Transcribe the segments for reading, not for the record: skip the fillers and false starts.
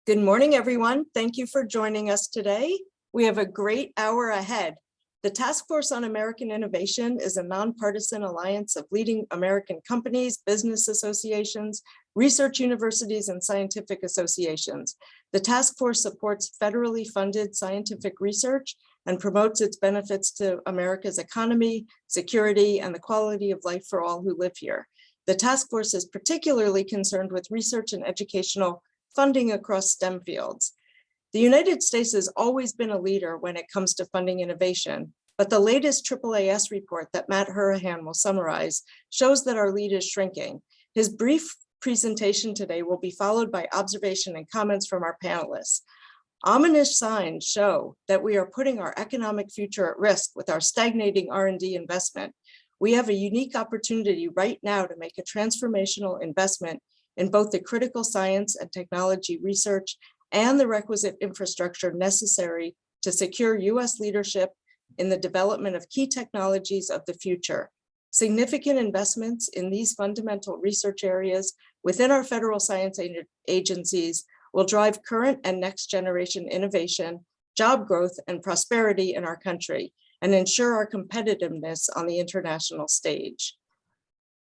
Good morning, everyone. Thank you for joining us today. We have a great hour ahead. The Task Force on American Innovation is a nonpartisan alliance of leading American companies, business associations, research universities, and scientific associations. The task force supports federally funded scientific research and promotes its benefits to America's economy, security, and the quality of life for all who live here. The task force is particularly concerned with research and educational funding across STEM fields. The United States has always been a leader when it comes to funding innovation, but the latest AAAS report that Matt Hurahan will summarize shows that our lead is shrinking. His brief presentation today will be followed by observation and comments from our panelists. Ominous signs show that we are putting our economic future at risk with our stagnating R&D investment. We have a unique opportunity right now to make a transformational investment in both the critical science and technology research and the requisite infrastructure necessary to secure US leadership in the development of key technologies of the future. Significant investments in these fundamental research areas within our federal science agencies will drive current and next generation innovation, job growth, and prosperity in our country, and ensure our competitiveness on the international stage.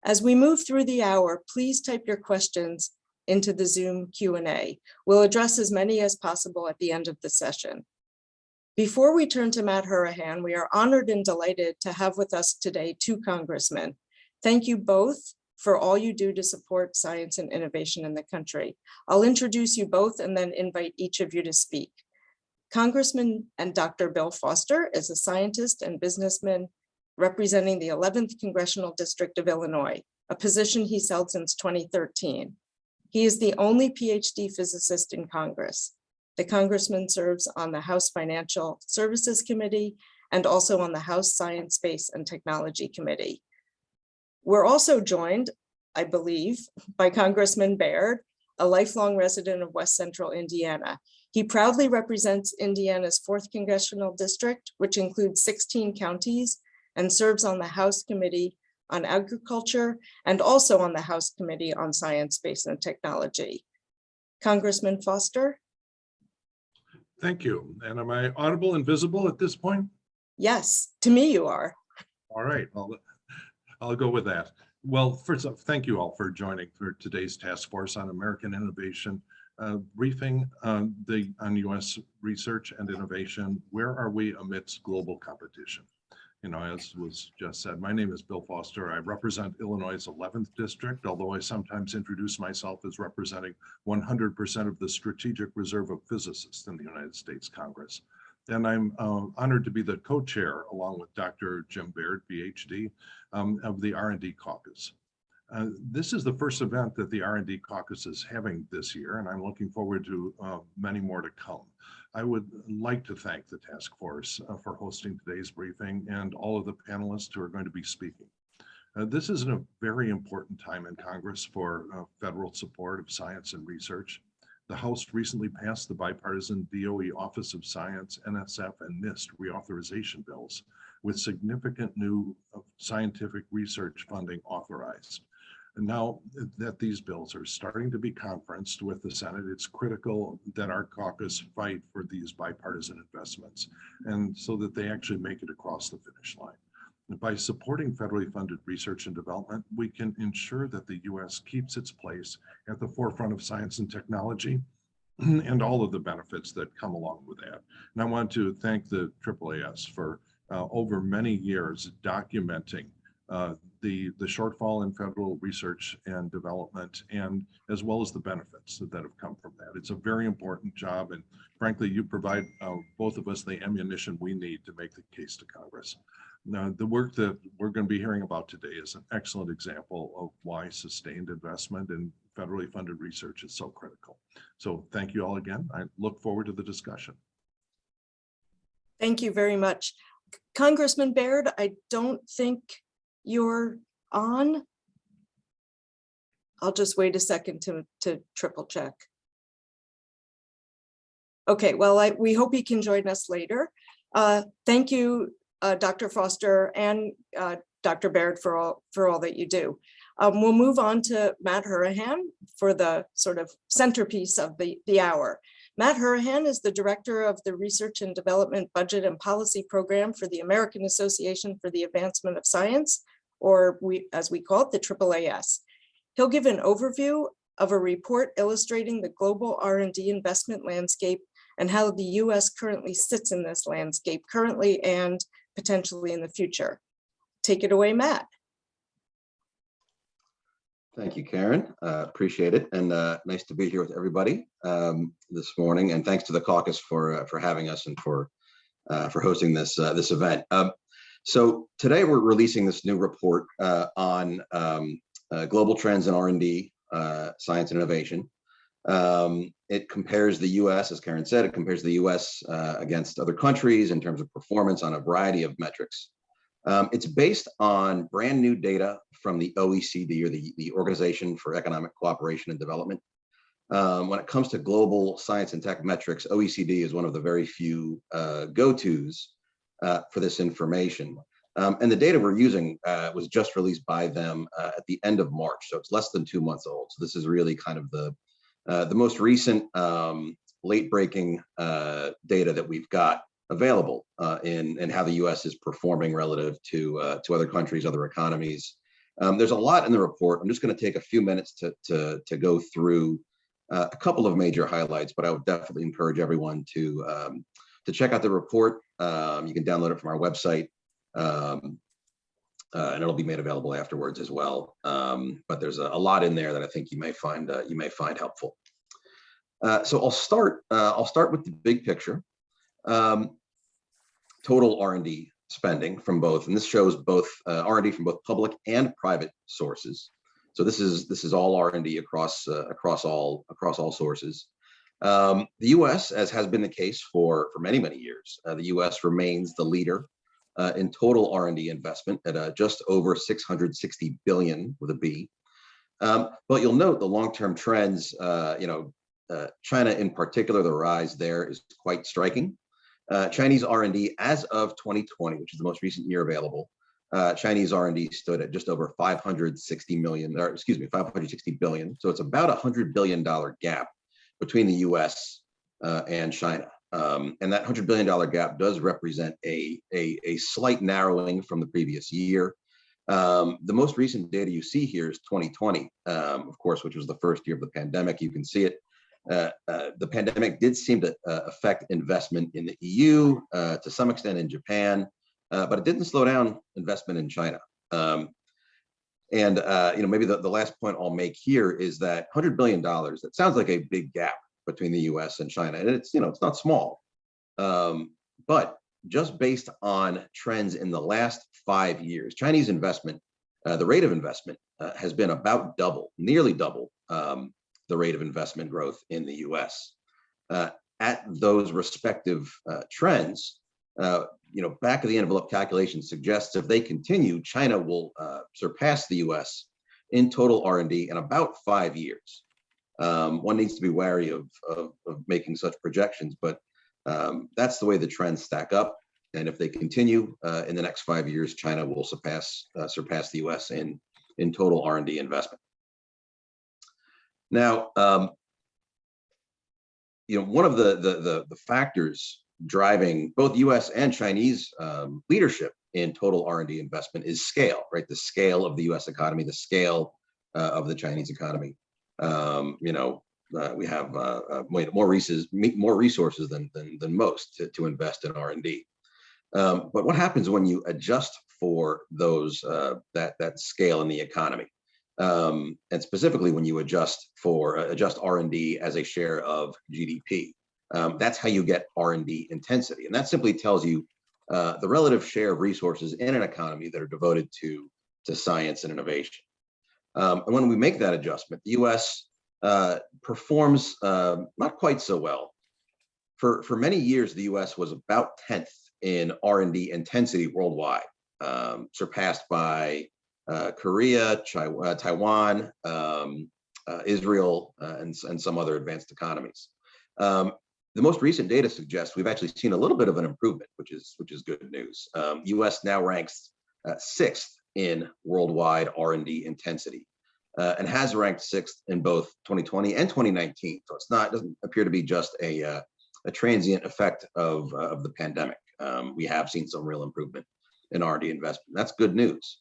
As we move through the hour, please type your questions into the Zoom Q&A. We'll address as many as possible at the end of the session. Before we turn to Matt Hurahan, we are honored and delighted to have with us today two congressmen. Thank you both for all you do to support science and innovation in the country. I'll introduce you both and then invite each of you to speak. Congressman and Dr. Bill Foster is a scientist and businessman representing the 11th Congressional District of Illinois, a position he's held since 2013. He is the only PhD physicist in Congress. The congressman serves on the House Financial Services Committee and also on the House Science, Space, and Technology Committee. We're also joined, I believe, by Congressman Baird, a lifelong resident of West Central Indiana. He proudly represents Indiana's 4th Congressional District, which includes 16 counties, and serves on the House Committee on Agriculture and also on the House Committee on Science, Space, and Technology. Congressman Foster? Thank you. And am I audible and visible at this point? Yes, to me you are. All right, well, I'll go with that. Well, first off, thank you all for joining for today's Task Force on American Innovation briefing on US research and innovation. Where are we amidst global competition? You know, as was just said, my name is Bill Foster. I represent Illinois' 11th district, although I sometimes introduce myself as representing 100% of the strategic reserve of physicists in the United States Congress. And I'm honored to be the co-chair, along with Dr. Jim Baird, PhD, of the R&D Caucus. This is the first event that the R&D Caucus is having this year, and I'm looking forward to many more to come. I would like to thank the task force for hosting today's briefing and all of the panelists who are going to be speaking. This is a very important time in Congress for federal support of science and research. The House recently passed the bipartisan DOE Office of Science, NSF, and NIST reauthorization bills with significant new scientific research funding authorized. And now that these bills are starting to be conferenced with the Senate, it's critical that our caucus fight for these bipartisan investments and so that they actually make it across the finish line. And by supporting federally funded research and development, we can ensure that the US keeps its place at the forefront of science and technology and all of the benefits that come along with that. And I want to thank the AAAS for over many years documenting the shortfall in federal research and development, and as well as the benefits that have come from that. It's a very important job, and frankly, you provide both of us the ammunition we need to make the case to Congress. Now, the work that we're going to be hearing about today is an excellent example of why sustained investment in federally funded research is so critical. So thank you all again. I look forward to the discussion. Thank you very much. Congressman Baird, I don't think you're on. I'll just wait a second to triple check. Okay, well, we hope he can join us later. Thank you, Dr. Foster and Dr. Baird for all that you do. We'll move on to Matt Hurahan for the sort of centerpiece of the hour. Matt Hurahan is the director of the Research and Development Budget and Policy Program for the American Association for the Advancement of Science, or as we call it, the AAAS. He'll give an overview of a report illustrating the global R&D investment landscape and how the US currently sits in this landscape currently and potentially in the future. Take it away, Matt. Thank you, Karen. Appreciate it, and nice to be here with everybody this morning. And thanks to the caucus for having us and for hosting this event. So today we're releasing this new report on global trends in R&D, science and innovation. It compares the U.S., as Karen said, it compares the U.S. Against other countries in terms of performance on a variety of metrics. It's based on brand new data from the OECD, or the Organization for Economic Cooperation and Development. When it comes to global science and tech metrics, OECD is one of the very few go-tos for this information. And the data we're using was just released by them at the end of March, so it's less than 2 months old. So this is really kind of the most recent late-breaking data that we've got available in how the U.S. is performing relative to other countries, other economies. There's a lot in the report. I'm just going to take a few minutes to go through a couple of major highlights, but I would definitely encourage everyone to check out the report. You can download it from our website, and it'll be made available afterwards as well. But there's a lot in there that I think you may find helpful. So I'll start with the big picture. Total R&D spending from both, and this shows both R&D from both public and private sources. So this is all R&D across all sources. The U.S., as has been the case for many years, the U.S. remains the leader in total R&D investment at just over 660 billion with a B. But you'll note the long-term trends. China in particular, the rise there is quite striking. Chinese R&D as of 2020, which is the most recent year available, Chinese R&D stood at just over 560 billion. So it's about $100 billion gap between the U.S. And China. And that $100 billion gap does represent a slight narrowing from the previous year. The most recent data you see here is 2020, of course, which was the first year of the pandemic. You can see it. The pandemic did seem to affect investment in the EU, to some extent in Japan, but it didn't slow down investment in China. Maybe the last point I'll make here is that $100 billion, that sounds like a big gap between the US and China, and it's not small. But just based on trends in the last 5 years, Chinese investment, the rate of investment has been about double, nearly double, the rate of investment growth in the US. At those respective trends, back of the envelope calculation suggests if they continue, China will surpass the US in total R&D in about 5 years. One needs to be wary of making such projections, but that's the way the trends stack up. And if they continue in the next 5 years, China will surpass the US in total R&D investment. Now, one of the factors driving both U.S. and Chinese leadership in total R&D investment is scale, right? The scale of the U.S. economy, the scale of the Chinese economy. We have more resources than most to invest in R&D. But what happens when you adjust for those that scale in the economy? And specifically when you adjust R&D as a share of GDP. That's how you get R&D intensity. And that simply tells you the relative share of resources in an economy that are devoted to science and innovation. And when we make that adjustment, the US performs not quite so well. For many years, the US was about 10th in R&D intensity worldwide, surpassed by Korea, Taiwan, Israel, and some other advanced economies. The most recent data suggests we've actually seen a little bit of an improvement, which is good news. U.S. now ranks 6th in worldwide R&D intensity, and has ranked 6th in both 2020 and 2019. So it doesn't appear to be just a transient effect of the pandemic. We have seen some real improvement in R&D investment. That's good news.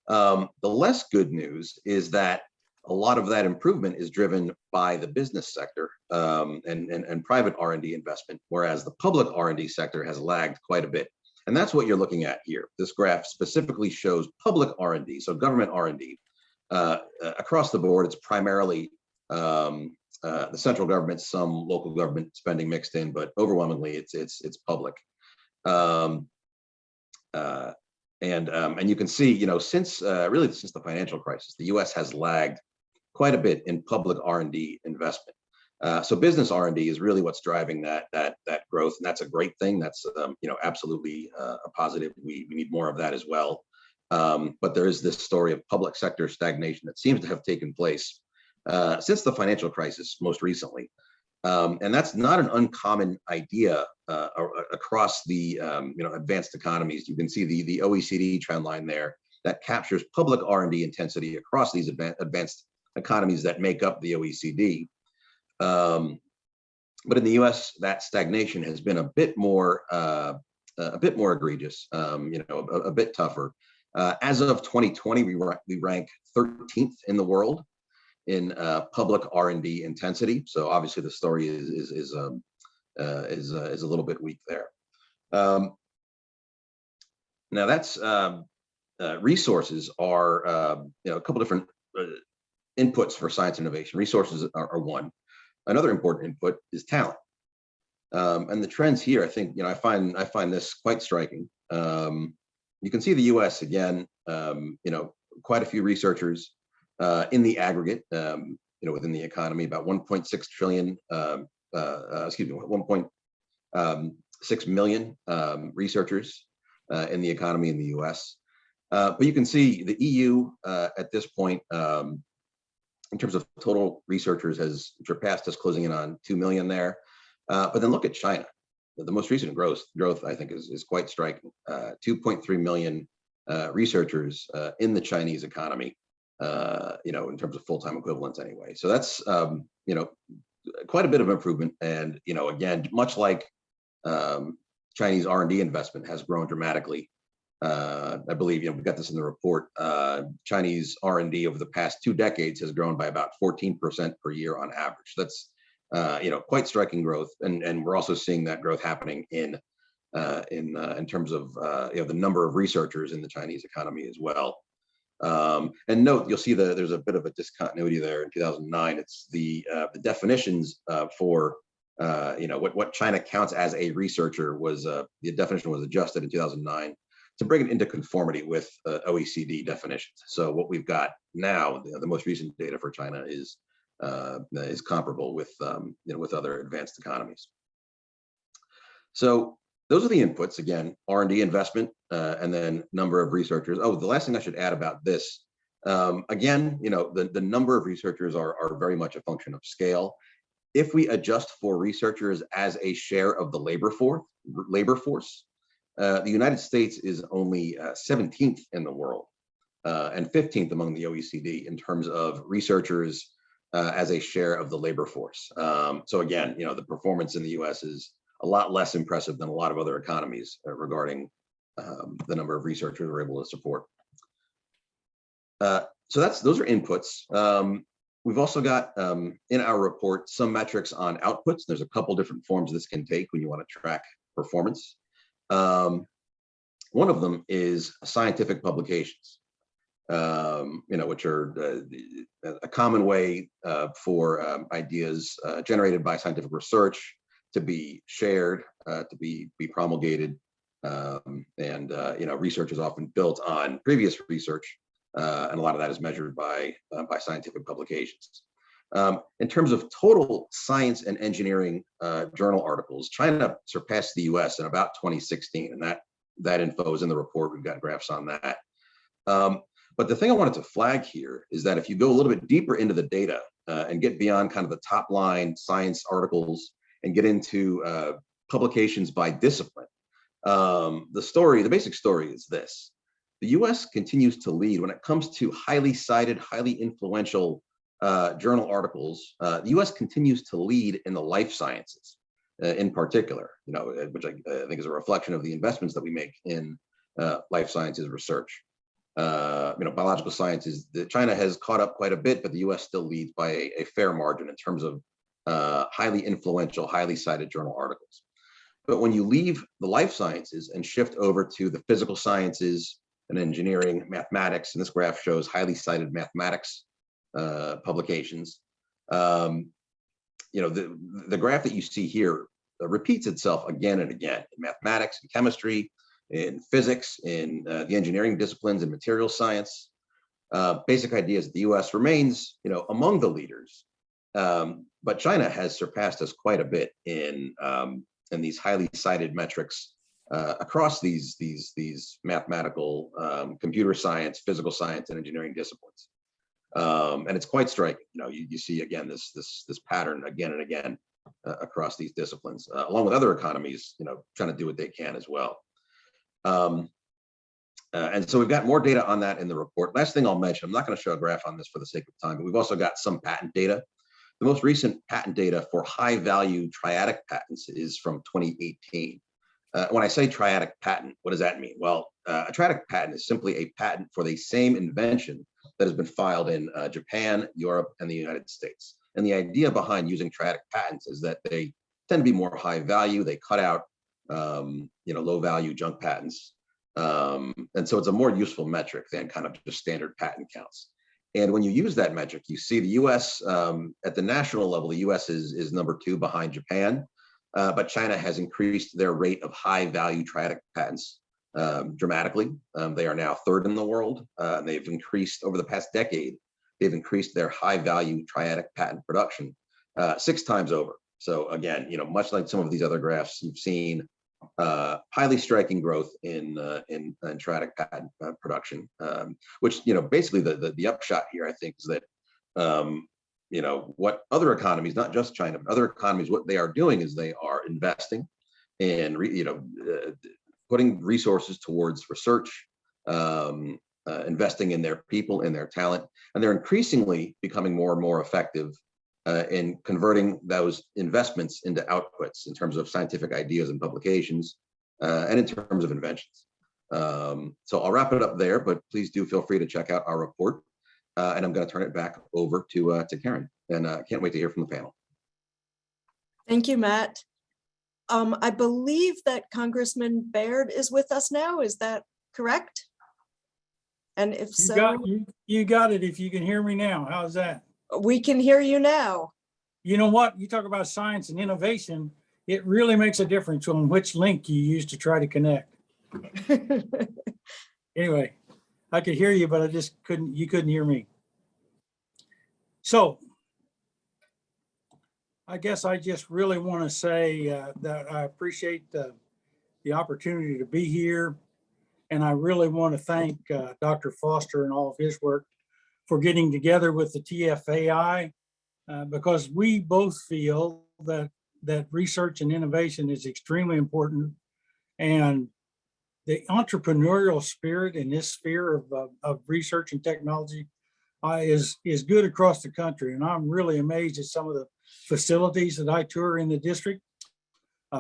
The less good news is that a lot of that improvement is driven by the business sector and private R&D investment, whereas the public R&D sector has lagged quite a bit. And that's what you're looking at here. This graph specifically shows public R&D, so government R&D. Across the board, it's primarily the central government, some local government spending mixed in, but overwhelmingly it's public. And you can see, since really since the financial crisis, the U.S. has lagged quite a bit in public R&D investment. So business R&D is really what's driving that growth, and that's a great thing. That's absolutely a positive. We need more of that as well. But there is this story of public sector stagnation that seems to have taken place since the financial crisis, most recently. And that's not an uncommon idea across the advanced economies. You can see the OECD trend line there that captures public R&D intensity across these advanced economies that make up the OECD. But in the U.S., that stagnation has been a bit more egregious, a bit tougher. As of 2020, we rank 13th in the world in public R&D intensity. So obviously the story is a little bit weak there. Now that's resources are a couple different inputs for science innovation. Resources are one. Another important input is talent. And the trends here, I think, I find this quite striking. You can see the U.S. again, quite a few researchers in the aggregate, within the economy, about 1.6 trillion, 1.6 million researchers in the economy in the U.S. But you can see the EU at this point, in terms of total researchers, has surpassed us, closing in on 2 million there. But then look at China. The most recent growth, I think, is quite striking. 2.3 million researchers in the Chinese economy, in terms of full-time equivalents anyway. So that's, quite a bit of improvement. And, again, much like Chinese R&D investment has grown dramatically. I believe, we got this in the report, Chinese R&D over the past 2 decades has grown by about 14% per year on average. That's, quite striking growth. And we're also seeing that growth happening in terms of, the number of researchers in the Chinese economy as well. And note, you'll see that there's a bit of a discontinuity there in 2009. It's the definitions for, what China counts as a researcher was, the definition was adjusted in 2009 to bring it into conformity with OECD definitions. So what we've got now, the most recent data for China is comparable with with other advanced economies. So those are the inputs. Again, R&D investment, and then number of researchers. Oh, the last thing I should add about this, again, the number of researchers are very much a function of scale. If we adjust for researchers as a share of the labor force, the United States is only 17th in the world and 15th among the OECD in terms of researchers as a share of the labor force. So again, the performance in the U.S. is a lot less impressive than a lot of other economies regarding the number of researchers we're able to support. So those are inputs. We've also got in our report some metrics on outputs. There's a couple different forms this can take when you want to track performance. One of them is scientific publications, which are a common way for ideas generated by scientific research to be shared, to be promulgated, and research is often built on previous research, and a lot of that is measured by scientific publications. In terms of total science and engineering journal articles, China surpassed the U.S. in about 2016, and that info is in the report. We've got graphs on that. But the thing I wanted to flag here is that if you go a little bit deeper into the data and get beyond kind of the top line science articles and get into publications by discipline, the basic story is this. the US continues to lead when it comes to highly cited, highly influential journal articles. The US continues to lead in the life sciences in particular, which I think is a reflection of the investments that we make in life sciences research. Biological sciences, China has caught up quite a bit, but the US still leads by a fair margin in terms of highly influential, highly cited journal articles. But when you leave the life sciences and shift over to the physical sciences and engineering, mathematics, and this graph shows highly cited mathematics publications, the graph that you see here repeats itself again and again in mathematics and chemistry, in physics, in the engineering disciplines and material science. Basic idea is the US remains, among the leaders, but China has surpassed us quite a bit in these highly cited metrics across these mathematical, computer science, physical science, and engineering disciplines. And it's quite striking. You see again this pattern again and again across these disciplines, along with other economies, trying to do what they can as well. And so we've got more data on that in the report. Last thing I'll mention, I'm not going to show a graph on this for the sake of time, but we've also got some patent data. The most recent patent data for high value triadic patents is from 2018. When I say triadic patent, what does that mean? Well, a triadic patent is simply a patent for the same invention that has been filed in Japan, Europe, and the United States. And the idea behind using triadic patents is that they tend to be more high value. They cut out low value junk patents. And so it's a more useful metric than kind of just standard patent counts. And when you use that metric, you see the US at the national level, the US is number 2 behind Japan, but China has increased their rate of high value triadic patents dramatically. They are now 3rd in the world. And they've increased over the past decade, they've increased their high value triadic patent production 6 times over. So again, much like some of these other graphs, you've seen highly striking growth in triadic patent production, which basically the upshot here, I think, is that what other economies, not just China, but other economies, what they are doing is they are investing in putting resources towards research, investing in their people, in their talent, and they're increasingly becoming more and more effective in converting those investments into outputs in terms of scientific ideas and publications, and in terms of inventions. So I'll wrap it up there, but please do feel free to check out our report. And I'm going to turn it back over to Karen, and can't wait to hear from the panel. Thank you, Matt. I believe that Congressman Baird is with us now. Is that correct? And if so, you got it. If you can hear me now, how's that? We can hear you now. You know what? You talk about science and innovation. It really makes a difference on which link you use to try to connect. Anyway, I could hear you, but I just couldn't, you couldn't hear me. So I guess I just really want to say that I appreciate the opportunity to be here. And I really want to thank Dr. Foster and all of his work for getting together with the TFAI, because we both feel that research and innovation is extremely important. And the entrepreneurial spirit in this sphere of research and technology is good across the country. And I'm really amazed at some of the facilities that I tour in the district.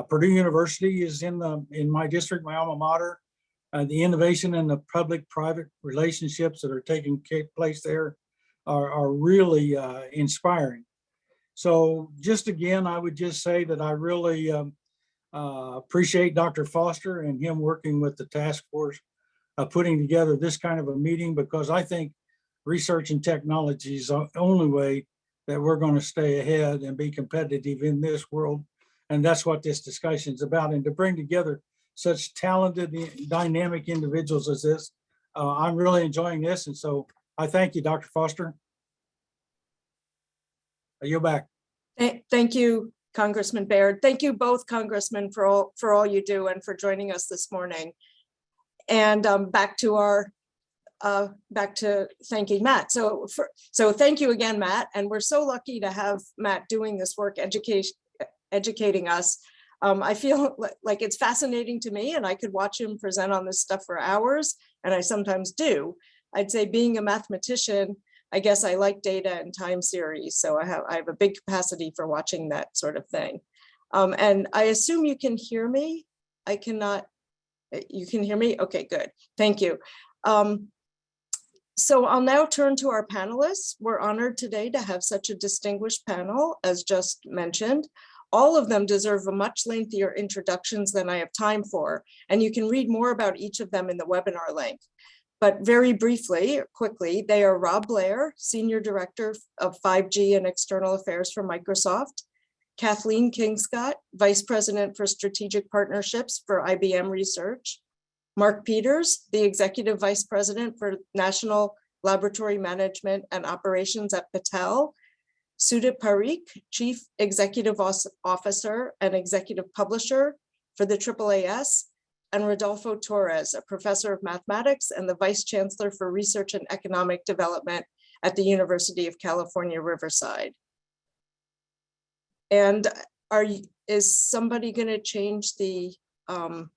Purdue University is in my district, my alma mater. The innovation and the public-private relationships that are taking place there are really inspiring. So just again, I would just say that I really appreciate Dr. Foster and him working with the task force, putting together this kind of a meeting, because I think research and technology is the only way that we're going to stay ahead and be competitive in this world. And that's what this discussion is about. And to bring together such talented, dynamic individuals as this, I'm really enjoying this. And so I thank you, Dr. Foster. You're back. Thank you, Congressman Baird. Thank you both, Congressmen, for all you do and for joining us this morning. And back to thanking Matt. So thank you again, Matt. And we're so lucky to have Matt doing this work, educating us. I feel like it's fascinating to me, and I could watch him present on this stuff for hours. and I sometimes do. I'd say being a mathematician, I guess I like data and time series. So I have a big capacity for watching that sort of thing. And I assume you can hear me. I cannot, you can hear me? Okay, good. Thank you. So I'll now turn to our panelists. We're honored today to have such a distinguished panel, as just mentioned. All of them deserve a much lengthier introductions than I have time for, and you can read more about each of them in the webinar link. But very briefly, quickly, they are Rob Blair, Senior Director of 5G and External Affairs for Microsoft, Kathleen Kingscott, Vice President for Strategic Partnerships for IBM Research, Mark Peters, the Executive Vice President for National Laboratory Management and Operations at Patel, Sudip Parikh, Chief Executive Officer and Executive Publisher for the AAAS, and Rodolfo Torres, a Professor of Mathematics and the Vice Chancellor for Research and Economic Development at the University of California, Riverside. And is somebody going to change the, can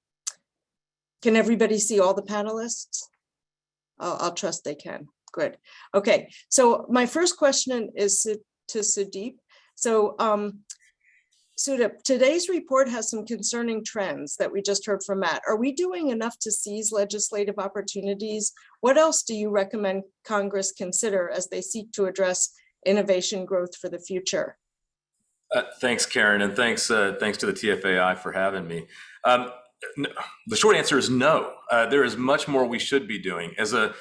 everybody see all the panelists? I'll trust they can. Good. Okay, so my first question is to Sudip. So Sudip, today's report has some concerning trends that we just heard from Matt. Are we doing enough to seize legislative opportunities? What else do you recommend Congress consider as they seek to address innovation growth for the future? Thanks, Karen, and thanks to the TFAI for having me. The short answer is no. There is much more we should be doing. As a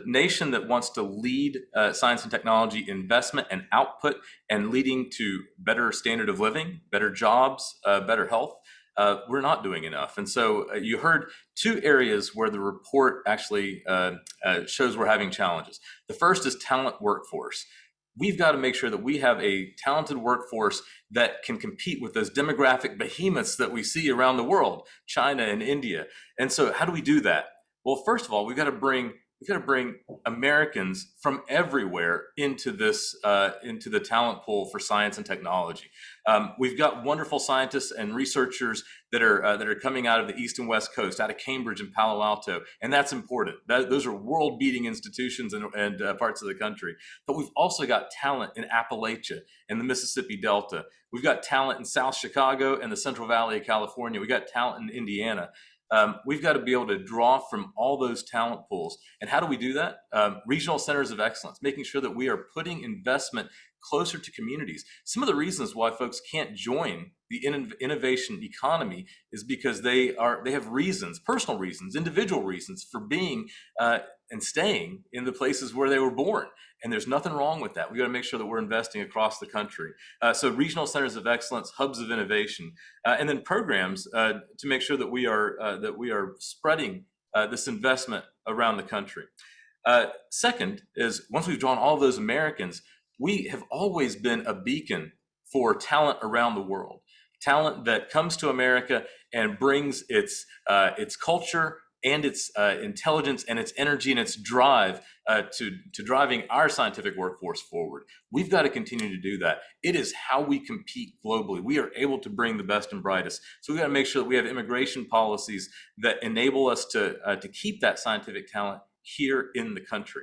nation that wants to lead science and technology investment and output and leading to better standard of living, better jobs, better health, we're not doing enough. And so you heard two areas where the report actually shows we're having challenges. The first is talent workforce. We've got to make sure that we have a talented workforce that can compete with those demographic behemoths that we see around the world, China and India. And so how do we do that? Well, first of all, we've got to bring Americans from everywhere into this, into the talent pool for science and technology. We've got wonderful scientists and researchers that are coming out of the East and West Coast, out of Cambridge and Palo Alto, and that's important. Those are world-beating institutions and parts of the country. But we've also got talent in Appalachia and the Mississippi Delta. We've got talent in South Chicago and the Central Valley of California. We've got talent in Indiana. We've got to be able to draw from all those talent pools. And how do we do that? Regional centers of excellence, making sure that we are putting investment closer to communities. Some of the reasons why folks can't join the innovation economy is because they have reasons, personal reasons, individual reasons for being and staying in the places where they were born. And there's nothing wrong with that. We got to make sure that we're investing across the country. So regional centers of excellence, hubs of innovation, and then programs to make sure that we are spreading this investment around the country. Second is, once we've drawn all of those Americans, we have always been a beacon for talent around the world. Talent that comes to America and brings its culture and its intelligence and its energy and its drive to driving our scientific workforce forward. We've got to continue to do that. It is how we compete globally. We are able to bring the best and brightest. So we've got to make sure that we have immigration policies that enable us to keep that scientific talent here in the country.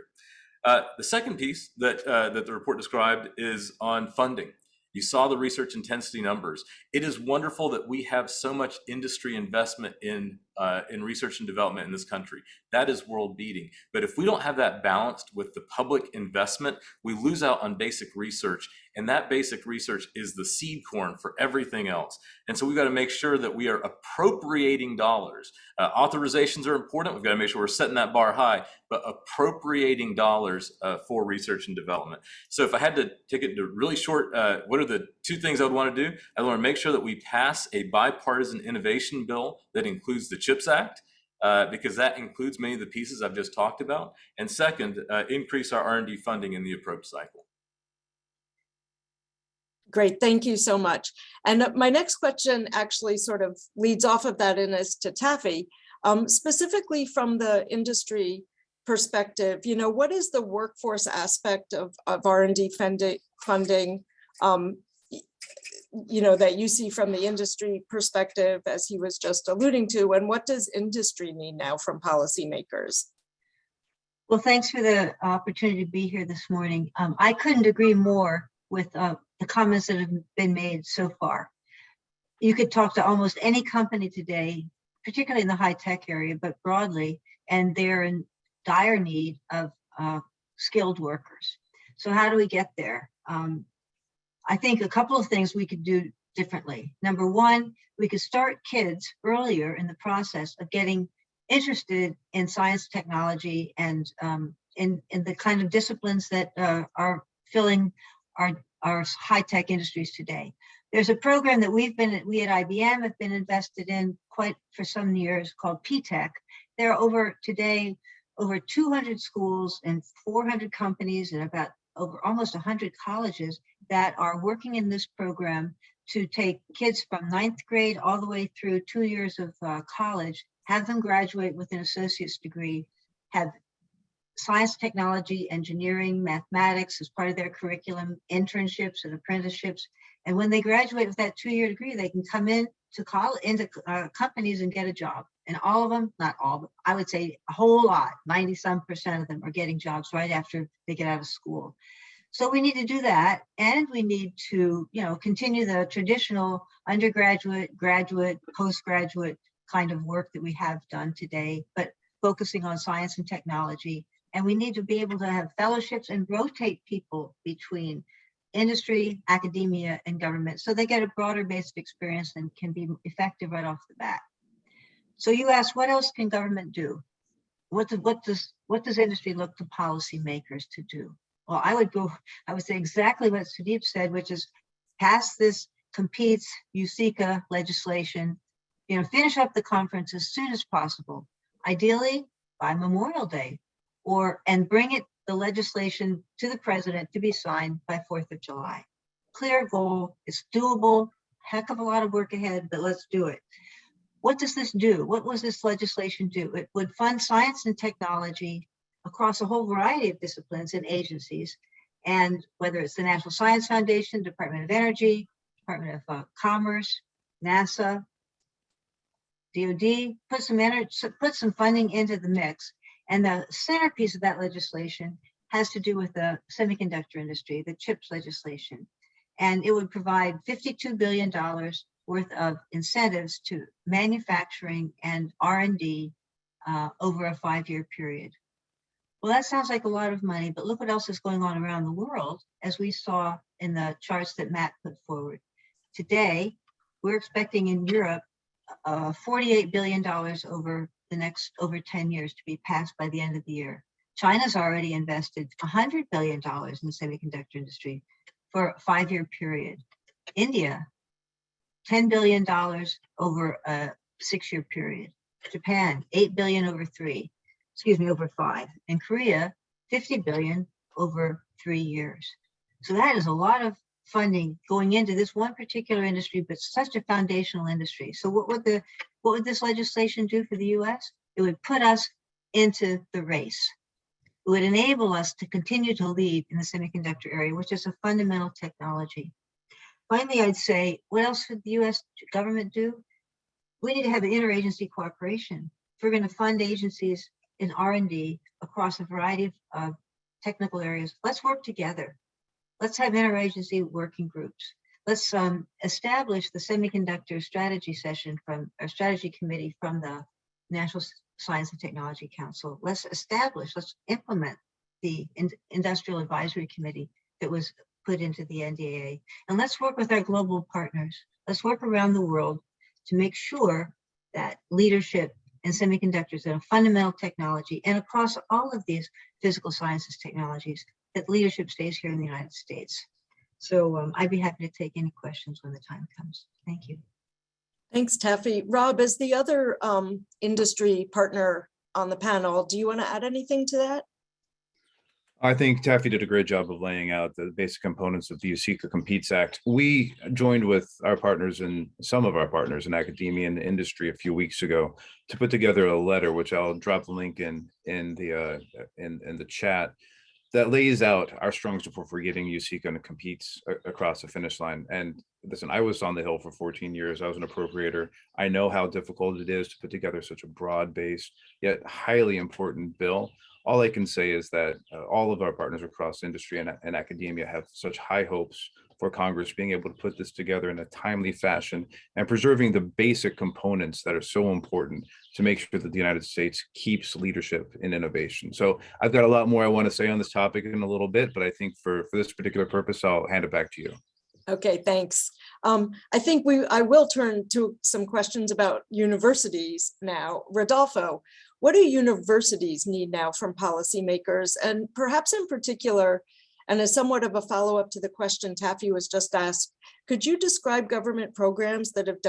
The second piece that the report described is on funding. You saw the research intensity numbers. It is wonderful that we have so much industry investment in research and development in this country. That is world beating. But if we don't have that balanced with the public investment, we lose out on basic research. And that basic research is the seed corn for everything else. And so we've got to make sure that we are appropriating dollars. Authorizations are important. We've got to make sure we're setting that bar high, but appropriating dollars for research and development. So if I had to take it to really short, what are the two things I would want to do? I want to make sure that we pass a bipartisan innovation bill that includes the CHIPS Act, because that includes many of the pieces I've just talked about. And second, increase our R&D funding in the approach cycle. Great, thank you so much. And my next question actually sort of leads off of that and is to Taffy, specifically from the industry perspective. You know, what is the workforce aspect of R&D funding? that you see from the industry perspective, as he was just alluding to, and what does industry need now from policymakers? Well, thanks for the opportunity to be here this morning. I couldn't agree more with the comments that have been made so far. You could talk to almost any company today, particularly in the high tech area, but broadly, and they're in dire need of skilled workers. So how do we get there? I think a couple of things we could do differently. Number one, we could start kids earlier in the process of getting interested in science, technology, and in the kind of disciplines that are filling our high-tech industries today. There's a program that we at IBM have been invested in quite for some years called PTech. There are today over 200 schools and 400 companies and about over almost 100 colleges that are working in this program to take kids from 9th grade all the way through 2 years of college, have them graduate with an associate's degree, have science, technology, engineering, mathematics as part of their curriculum, internships and apprenticeships. And when they graduate with that 2-year degree, they can come into companies and get a job. And all of them, not all, but I would say a whole lot, 90-some% of them are getting jobs right after they get out of school. So we need to do that. And we need to, continue the traditional undergraduate, graduate, postgraduate kind of work that we have done today, but focusing on science and technology. And we need to be able to have fellowships and rotate people between industry, academia, and government, so they get a broader base of experience and can be effective right off the bat. So you asked, what else can government do? What does industry look to policymakers to do? Well, I would say exactly what Sudeep said, which is pass this competes USICA legislation, finish up the conference as soon as possible, ideally by Memorial Day, and bring the legislation to the president to be signed by 4th of July. Clear goal, it's doable, heck of a lot of work ahead, but let's do it. What does this do? What does this legislation do? It would fund science and technology across a whole variety of disciplines and agencies, and whether it's the National Science Foundation, Department of Energy, Department of Commerce, NASA, DOD, put some funding into the mix. And the centerpiece of that legislation has to do with the semiconductor industry, the CHIPS legislation. And it would provide $52 billion worth of incentives to manufacturing and R&D over a 5-year period. Well, that sounds like a lot of money, but look what else is going on around the world, as we saw in the charts that Matt put forward. Today, we're expecting in Europe $48 billion over 10 years to be passed by the end of the year. China's already invested $100 billion in the semiconductor industry for a 5-year period. India, $10 billion over a 6-year period. Japan, $8 billion over 5. And Korea, $50 billion over 3 years. So that is a lot of funding going into this one particular industry, but such a foundational industry. So what would this legislation do for the US? It would put us into the race. It would enable us to continue to lead in the semiconductor area, which is a fundamental technology. Finally, I'd say, what else would the US government do? We need to have interagency cooperation. If we're going to fund agencies in R&D across a variety of technical areas, let's work together. Let's have interagency working groups. Let's establish the semiconductor strategy session strategy committee from the National Science and Technology Council. Let's implement the Industrial Advisory Committee that was put into the NDAA. And let's work with our global partners. Let's work around the world to make sure that leadership in semiconductors and fundamental technology and across all of these physical sciences technologies, that leadership stays here in the United States. So I'd be happy to take any questions when the time comes. Thank you. Thanks, Taffy. Rob, as the other industry partner on the panel, do you want to add anything to that? I think Taffy did a great job of laying out the basic components of the USICA Competes Act. We joined with our partners and some of our partners in academia and industry a few weeks ago to put together a letter, which I'll drop the link in the chat, that lays out our strong support for getting USICA and competes across the finish line. And listen, I was on the Hill for 14 years. I was an appropriator. I know how difficult it is to put together such a broad-based yet highly important bill. All I can say is that all of our partners across industry and academia have such high hopes for Congress being able to put this together in a timely fashion and preserving the basic components that are so important to make sure that the United States keeps leadership in innovation. So I've got a lot more I want to say on this topic in a little bit, but I think for this particular purpose, I'll hand it back to you. Okay, thanks. I think I will turn to some questions about universities now. Rodolfo, what do universities need now from policymakers? And perhaps in particular, and as somewhat of a follow-up to the question Taffy was just asked, could you describe government programs that have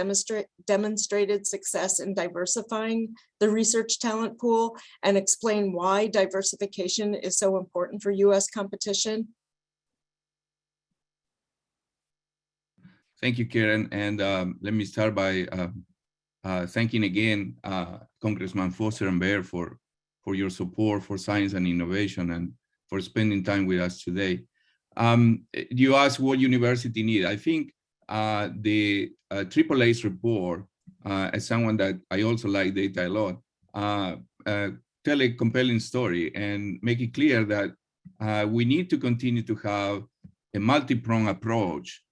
demonstrated success in diversifying the research talent pool and explain why diversification is so important for US competition? Thank you, Karen. And let me start by thanking again Congressman Foster and Bear for your support for science and innovation and for spending time with us today. You asked what university need. I think the AAA's report, as someone that I also like data a lot, tell a compelling story and make it clear that we need to continue to have a multi-pronged approach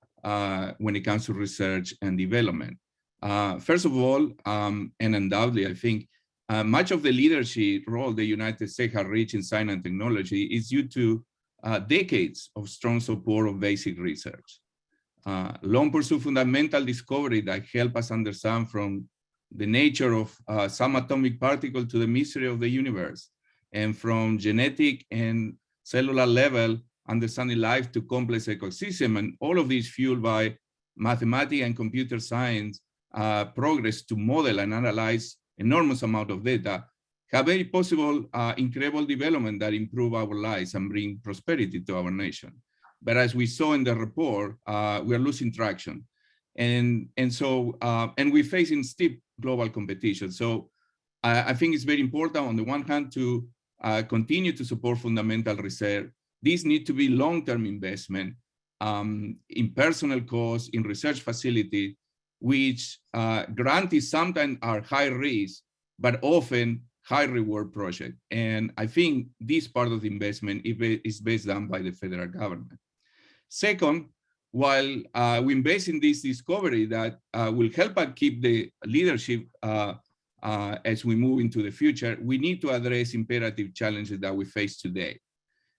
when it comes to research and development. First of all, and undoubtedly, I think much of the leadership role the United States has reached in science and technology is due to decades of strong support of basic research. Long pursuit fundamental discovery that help us understand from the nature of subatomic particle to the mystery of the universe, and from genetic and cellular level, understanding life to complex ecosystem, and all of these fueled by mathematics and computer science progress to model and analyze enormous amount of data, have very possible incredible development that improve our lives and bring prosperity to our nation. But as we saw in the report, we are losing traction. And we're facing steep global competition. So I think it's very important on the one hand to continue to support fundamental research. These need to be long-term investment in personnel costs, in research facility, which granted sometimes are high risk, but often high reward project. And I think this part of the investment is best done by the federal government. Second, while we invest in this discovery that will help us keep the leadership as we move into the future, we need to address imperative challenges that we face today.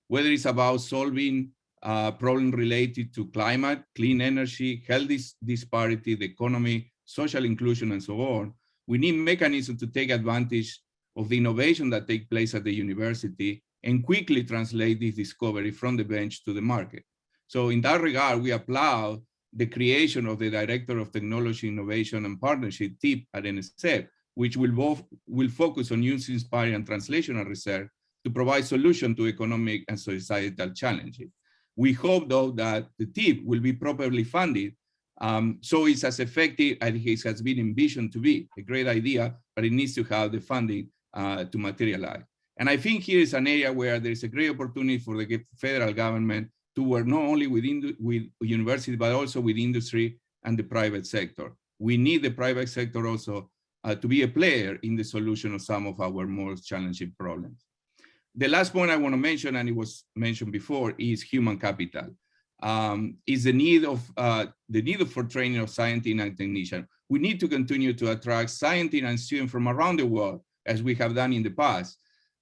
Whether it's about solving problems related to climate, clean energy, health disparity, the economy, social inclusion, and so on, we need mechanisms to take advantage of the innovation that take place at the university and quickly translate this discovery from the bench to the market. So in that regard, we applaud the creation of the Director of Technology, Innovation, and Partnership, TIP, at NSF, which will focus on user-inspired and translational research to provide solutions to economic and societal challenges. We hope, though, that the TIP will be properly funded so it's as effective as it has been envisioned to be. A great idea, but it needs to have the funding to materialize. And I think here is an area where there is a great opportunity for the federal government to work not only with universities, but also with industry and the private sector. We need the private sector also to be a player in the solution of some of our most challenging problems. The last point I want to mention, and it was mentioned before, is human capital. Is the need for training of scientists and technicians. We need to continue to attract scientists and students from around the world, as we have done in the past.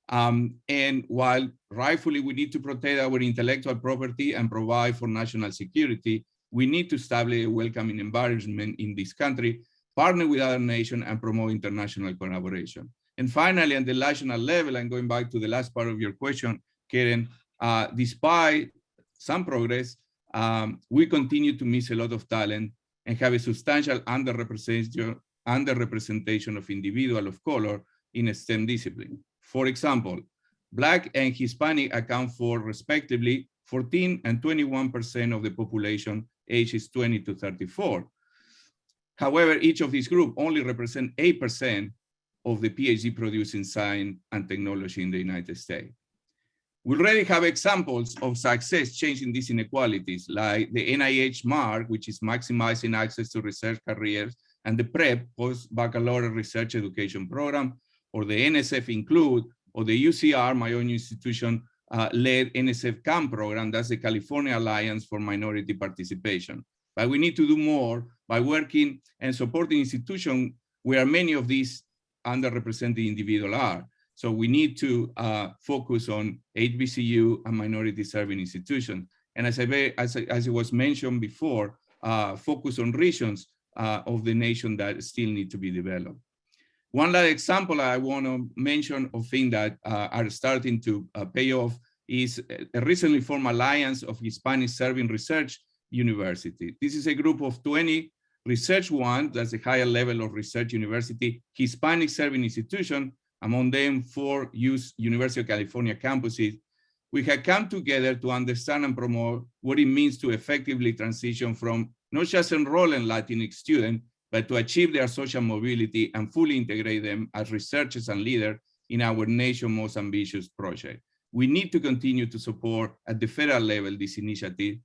And while rightfully we need to protect our intellectual property and provide for national security, we need to establish a welcoming environment in this country, partner with other nations, and promote international collaboration. And finally, at the national level, and going back to the last part of your question, Karen, despite some progress, we continue to miss a lot of talent and have a substantial underrepresentation of individuals of color in STEM discipline. For example, Black and Hispanic account for respectively 14 and 21% of the population ages 20 to 34. However, each of these groups only represent 8% of the PhD producing science and technology in the United States. We already have examples of success changing these inequalities, like the NIH MARC, which is maximizing access to research careers, and the PrEP, post-baccalaureate research education program, or the NSF Include, or the UCR, my own institution, led NSF CAM program, that's the California Alliance for Minority Participation. But we need to do more by working and supporting institutions where many of these underrepresented individuals are. So we need to focus on HBCU and minority serving institutions. And as it was mentioned before, focus on regions of the nation that still need to be developed. One last example I want to mention of things that are starting to pay off is a recently formed alliance of Hispanic serving research university. This is a group of 20 research ones, that's a higher level of research university, Hispanic serving institution, among them 4 University of California campuses. We have come together to understand and promote what it means to effectively transition from not just enrolling Latinx students, but to achieve their social mobility and fully integrate them as researchers and leaders in our nation's most ambitious project. We need to continue to support at the federal level this initiative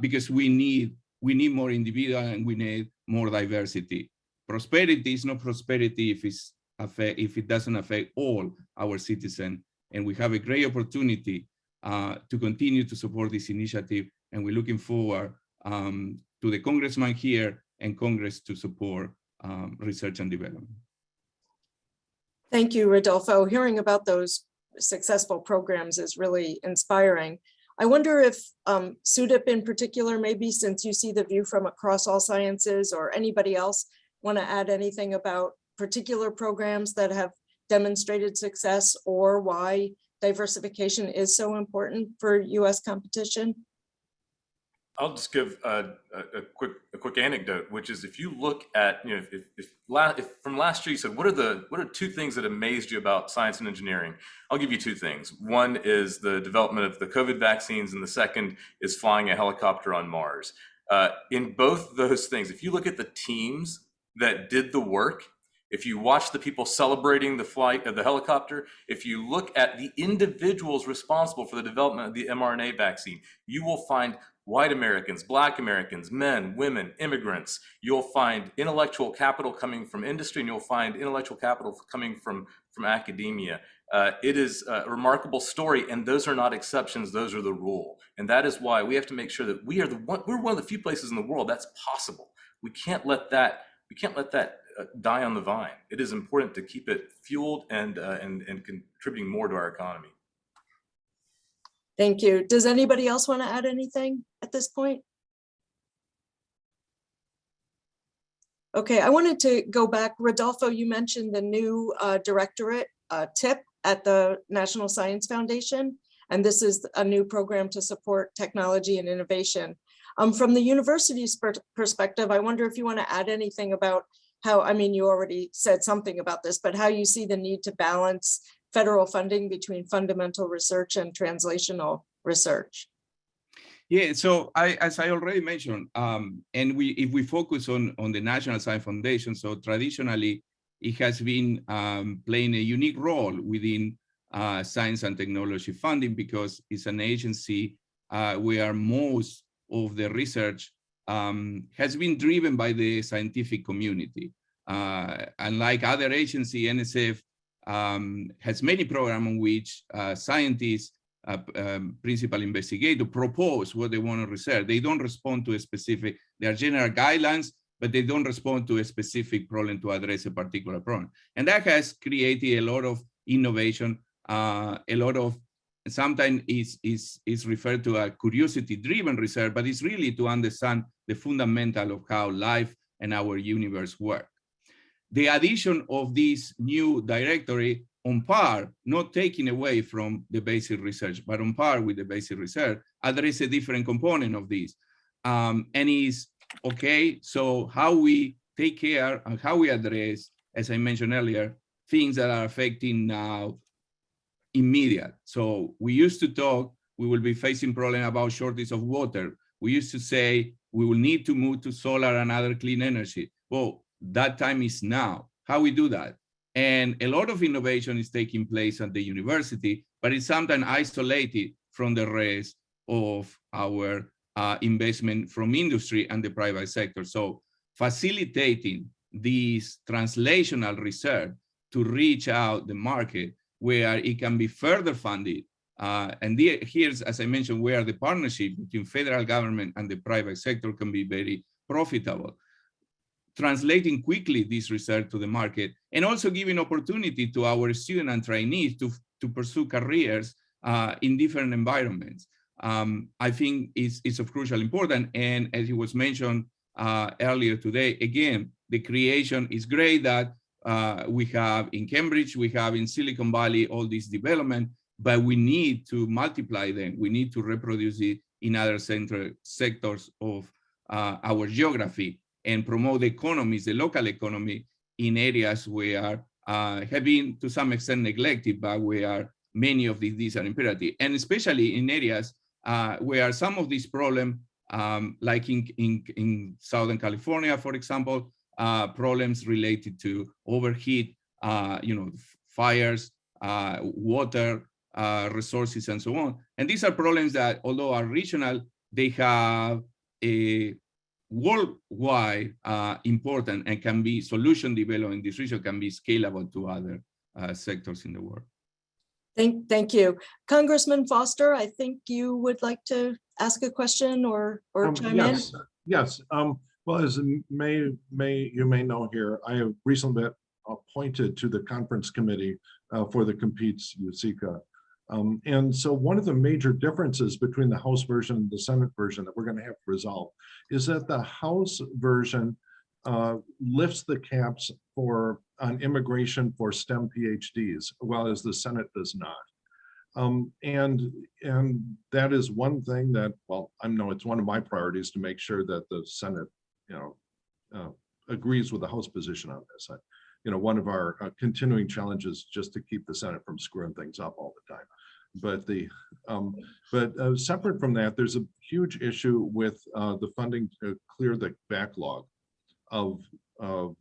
because we need more individuals and we need more diversity. Prosperity is not prosperity if it doesn't affect all our citizens. And we have a great opportunity to continue to support this initiative. And we're looking forward to the congressman here and Congress to support research and development. Thank you, Rodolfo. Hearing about those successful programs is really inspiring. I wonder if SUDIP in particular, maybe since you see the view from across all sciences, or anybody else want to add anything about particular programs that have demonstrated success, or why diversification is so important for US competition? I'll just give a quick anecdote, which is if you look at, if from last year you said, what are 2 things that amazed you about science and engineering? I'll give you 2 things. One is the development of the COVID vaccines, and the second is flying a helicopter on Mars. In both those things, if you look at the teams that did the work, if you watch the people celebrating the flight of the helicopter, if you look at the individuals responsible for the development of the mRNA vaccine, you will find white Americans, Black Americans, men, women, immigrants. You'll find intellectual capital coming from industry, and you'll find intellectual capital coming from academia. It is a remarkable story, and those are not exceptions, those are the rule. And that is why we have to make sure that we're one of the few places in the world that's possible. We can't let that die on the vine. It is important to keep it fueled and contributing more to our economy. Thank you. Does anybody else want to add anything at this point? Okay, I wanted to go back. Rodolfo, you mentioned the new directorate, TIP, at the National Science Foundation, and this is a new program to support technology and innovation. From the university's perspective, I wonder if you want to add anything about how, I mean, you already said something about this, but how you see the need to balance federal funding between fundamental research and translational research. Yeah, so as I already mentioned, and if we focus on the National Science Foundation, so traditionally it has been playing a unique role within science and technology funding, because it's an agency where most of the research has been driven by the scientific community. Unlike other agencies, NSF has many programs in which scientists, principal investigators, propose what they want to research. They don't respond to a specific, there are general guidelines, but they don't respond to a specific problem to address a particular problem. And that has created a lot of innovation, a lot of, sometimes is referred to a curiosity-driven research, but it's really to understand the fundamental of how life and our universe work. The addition of this new directory, on par, not taking away from the basic research, but on par with the basic research, address a different component of this. And is, okay, so how we take care and how we address, as I mentioned earlier, things that are affecting now immediate. So we used to talk, we will be facing problem about shortage of water. We used to say, we will need to move to solar and other clean energy. Well, that time is now. How we do that? And a lot of innovation is taking place at the university, but it's sometimes isolated from the rest of our investment from industry and the private sector. So facilitating this translational research to reach out the market where it can be further funded. Here's, as I mentioned, where the partnership between federal government and the private sector can be very profitable. Translating quickly this research to the market, and also giving opportunity to our students and trainees to pursue careers in different environments. I think it's of crucial importance. And as it was mentioned earlier today, again, the creation is great that we have in Cambridge, we have in Silicon Valley, all this development, but we need to multiply them. We need to reproduce it in other sectors of our geography and promote the economies, the local economy in areas where have been to some extent neglected, but where many of these are imperative. And especially in areas where some of these problems, like in Southern California, for example, problems related to overheat, fires, water, resources, and so on. And these are problems that, although are regional, they have a worldwide important and can be solution developed in this region, can be scalable to other sectors in the world. Thank you. Congressman Foster, I think you would like to ask a question or chime in? Yes. Well, as you may know here, I have recently been appointed to the conference committee for the Competes USICA. And so one of the major differences between the House version and the Senate version that we're going to have to resolve is that the House version lifts the caps on immigration for STEM PhDs, while as the Senate does not. And that is one thing that, well, I know it's one of my priorities to make sure that the Senate, agrees with the House position on this. One of our continuing challenges just to keep the Senate from screwing things up all the time. But separate from that, there's a huge issue with the funding to clear the backlog of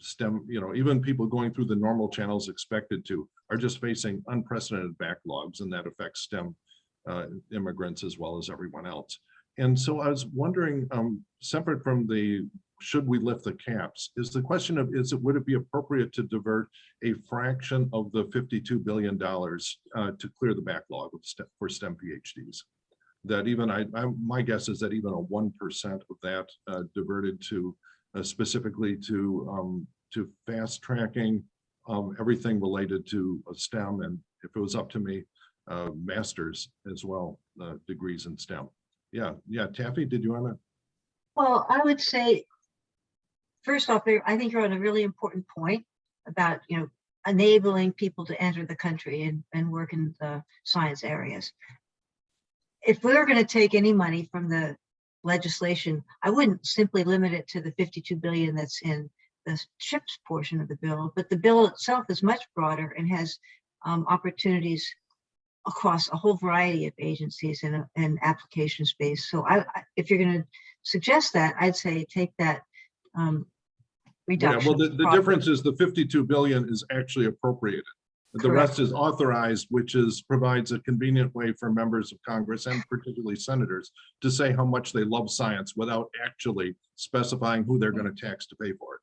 STEM. Even people going through the normal channels expected to are just facing unprecedented backlogs, and that affects STEM immigrants as well as everyone else. And so I was wondering, separate from the should we lift the caps, is the question of would it be appropriate to divert a fraction of the $52 billion to clear the backlog for STEM PhDs? That even my guess is that even a 1% of that diverted to specifically to fast tracking everything related to STEM, and if it was up to me, masters as well, degrees in STEM. Yeah, Taffy, did you want to? Well, I would say, first off, I think you're on a really important point about, enabling people to enter the country and work in the science areas. If we were going to take any money from the legislation, I wouldn't simply limit it to the $52 billion that's in the CHIPS portion of the bill, but the bill itself is much broader and has opportunities across a whole variety of agencies and application space. So if you're going to suggest that, I'd say take that reduction. Yeah, well, the difference is the $52 billion is actually appropriated. The rest is authorized, which provides a convenient way for members of Congress and particularly senators to say how much they love science without actually specifying who they're going to tax to pay for it.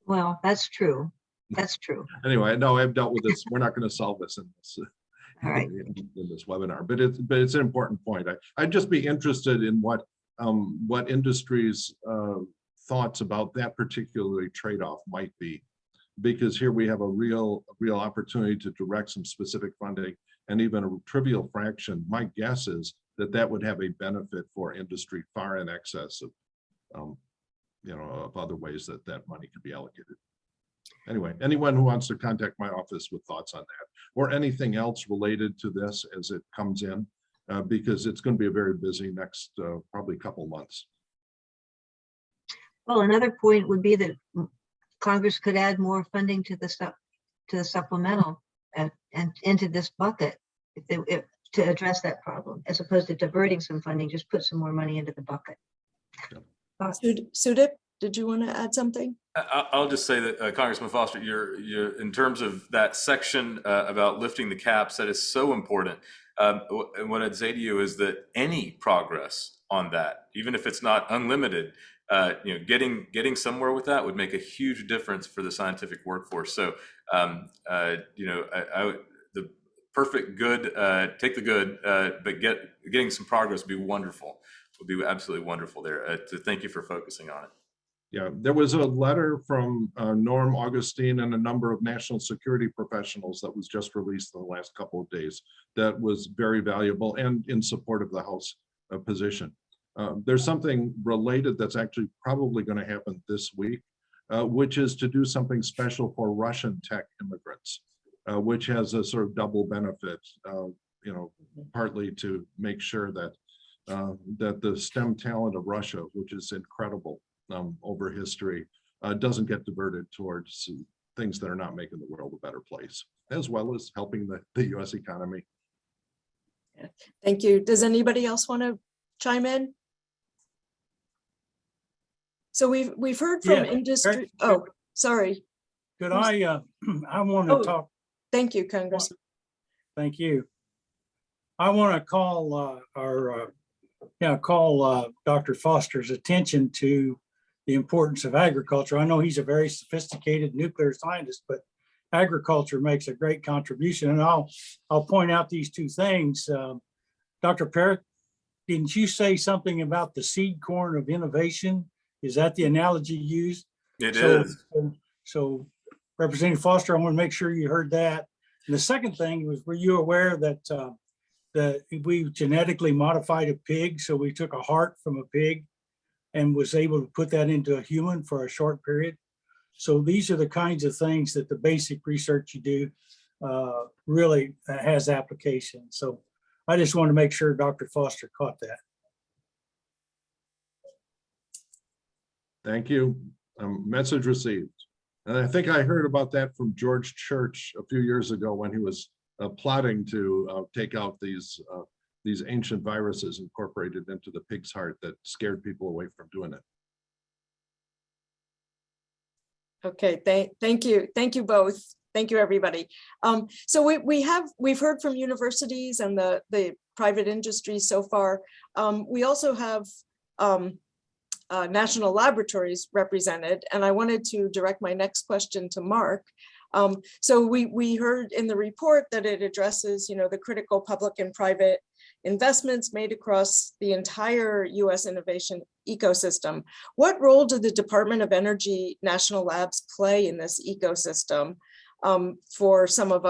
Well, that's true. That's true. Anyway, no, I've dealt with this. We're not going to solve this in this, all right, in this webinar, but it's an important point. I'd just be interested in what industry's thoughts about that particular trade-off might be, because here we have a real opportunity to direct some specific funding, and even a trivial fraction. My guess is that would have a benefit for industry far in excess of of other ways that money could be allocated. Anyway, anyone who wants to contact my office with thoughts on that or anything else related to this as it comes in, because it's going to be a very busy next probably couple months. Well, another point would be that Congress could add more funding to the supplemental and into this bucket to address that problem, as opposed to diverting some funding, just put some more money into the bucket. Sudip, did you want to add something? I'll just say that Congressman Foster, you're in terms of that section about lifting the caps, that is so important. And what I'd say to you is that any progress on that, even if it's not unlimited, getting somewhere with that would make a huge difference for the scientific workforce. So, the perfect good, take the good, but getting some progress would be wonderful. Would be absolutely wonderful there. To thank you for focusing on it. Yeah, there was a letter from Norm Augustine and a number of national security professionals that was just released in the last couple of days that was very valuable and in support of the House position. There's something related that's actually probably going to happen this week, which is to do something special for Russian tech immigrants, which has a sort of double benefit, partly to make sure that that the STEM talent of Russia, which is incredible over history, doesn't get diverted towards things that are not making the world a better place, as well as helping the U.S. economy. Yeah. Thank you. Does anybody else want to chime in? So we've heard from industry. Oh, sorry. Could I want to talk. Thank you, Congressman. Thank you. I want to call Dr. Foster's attention to the importance of agriculture. I know he's a very sophisticated nuclear scientist, but agriculture makes a great contribution. And I'll point out these two things. Dr. Parrott, didn't you say something about the seed corn of innovation? Is that the analogy used? It is. So Representative Foster, I want to make sure you heard that. And the second thing was, were you aware that that we genetically modified a pig? So we took a heart from a pig and was able to put that into a human for a short period. So these are the kinds of things that the basic research you do really has application. So I just want to make sure Dr. Foster caught that. Thank you. Message received. And I think I heard about that from George Church a few years ago when he was plotting to take out these ancient viruses incorporated into the pig's heart that scared people away from doing it. Okay, thank you both. Thank you, everybody. So we've heard from universities and the private industry so far. We also have national laboratories represented, and I wanted to direct my next question to Mark. So we heard in the report that it addresses, the critical public and private investments made across the entire U.S. innovation ecosystem. What role do the Department of Energy national labs play in this ecosystem? For some of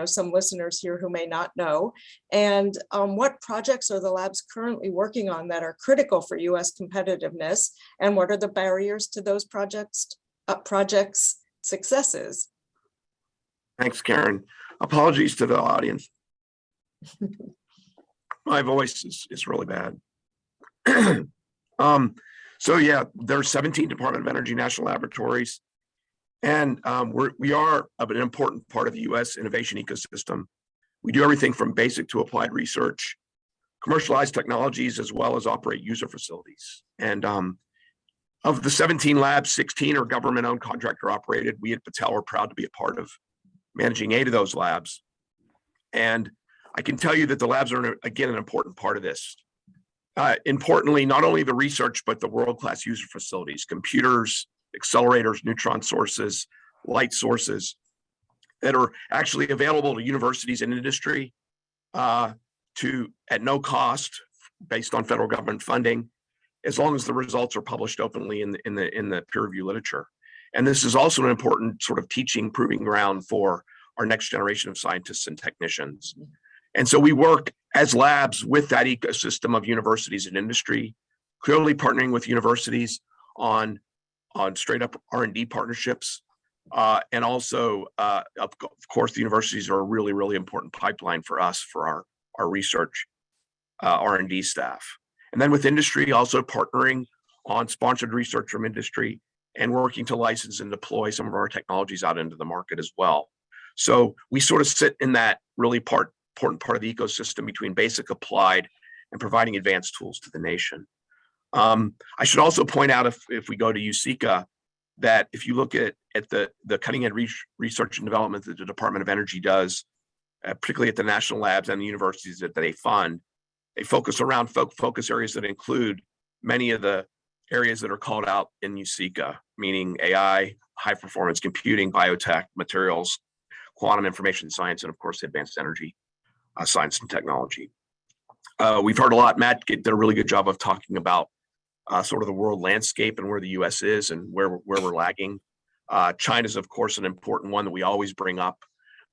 some listeners here who may not know, and what projects are the labs currently working on that are critical for U.S. competitiveness, and what are the barriers to those projects' successes? Thanks, Karen. Apologies to the audience. My voice is really bad. So yeah, there are 17 Department of Energy national laboratories. And we are an important part of the U.S. innovation ecosystem. We do everything from basic to applied research, commercialize technologies, as well as operate user facilities. And of the 17 labs, 16 are government-owned, contractor operated. We at Patel are proud to be a part of managing 8 of those labs. And I can tell you that the labs are, again, an important part of this. Importantly, not only the research, but the world-class user facilities, computers, accelerators, neutron sources, light sources that are actually available to universities and industry at no cost based on federal government funding, as long as the results are published openly in the peer review literature. And this is also an important sort of teaching, proving ground for our next generation of scientists and technicians. And so we work as labs with that ecosystem of universities and industry, clearly partnering with universities on straight up R&D partnerships. And also, of course, the universities are a really, really important pipeline for us, for our research R&D staff. And then with industry, also partnering on sponsored research from industry and working to license and deploy some of our technologies out into the market as well. So we sort of sit in that really important part of the ecosystem between basic, applied, and providing advanced tools to the nation. I should also point out, if we go to USICA, that if you look at the cutting edge research and development that the Department of Energy does, particularly at the national labs and the universities that they fund, they focus around focus areas that include many of the areas that are called out in USICA, meaning AI, high performance computing, biotech, materials, quantum information science, and of course, advanced energy science and technology. We've heard a lot. Matt did a really good job of talking about sort of the world landscape and where the U.S. is and where we're lagging. China is, of course, an important one that we always bring up.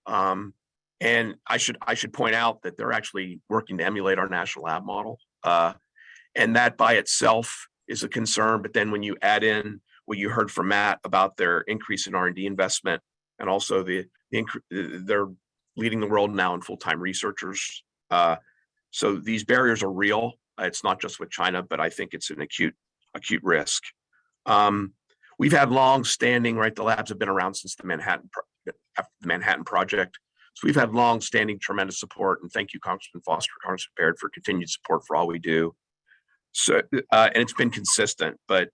And I should point out that they're actually working to emulate our national lab model. And that by itself is a concern. But then when you add in what you heard from Matt about their increase in R&D investment, and also they're leading the world now in full-time researchers. So these barriers are real. It's not just with China, but I think it's an acute risk. We've had long-standing, right? The labs have been around since the Manhattan Project. So we've had long-standing tremendous support, and thank you, Congressman Foster, Congressman Baird, for continued support for all we do. So, and it's been consistent, but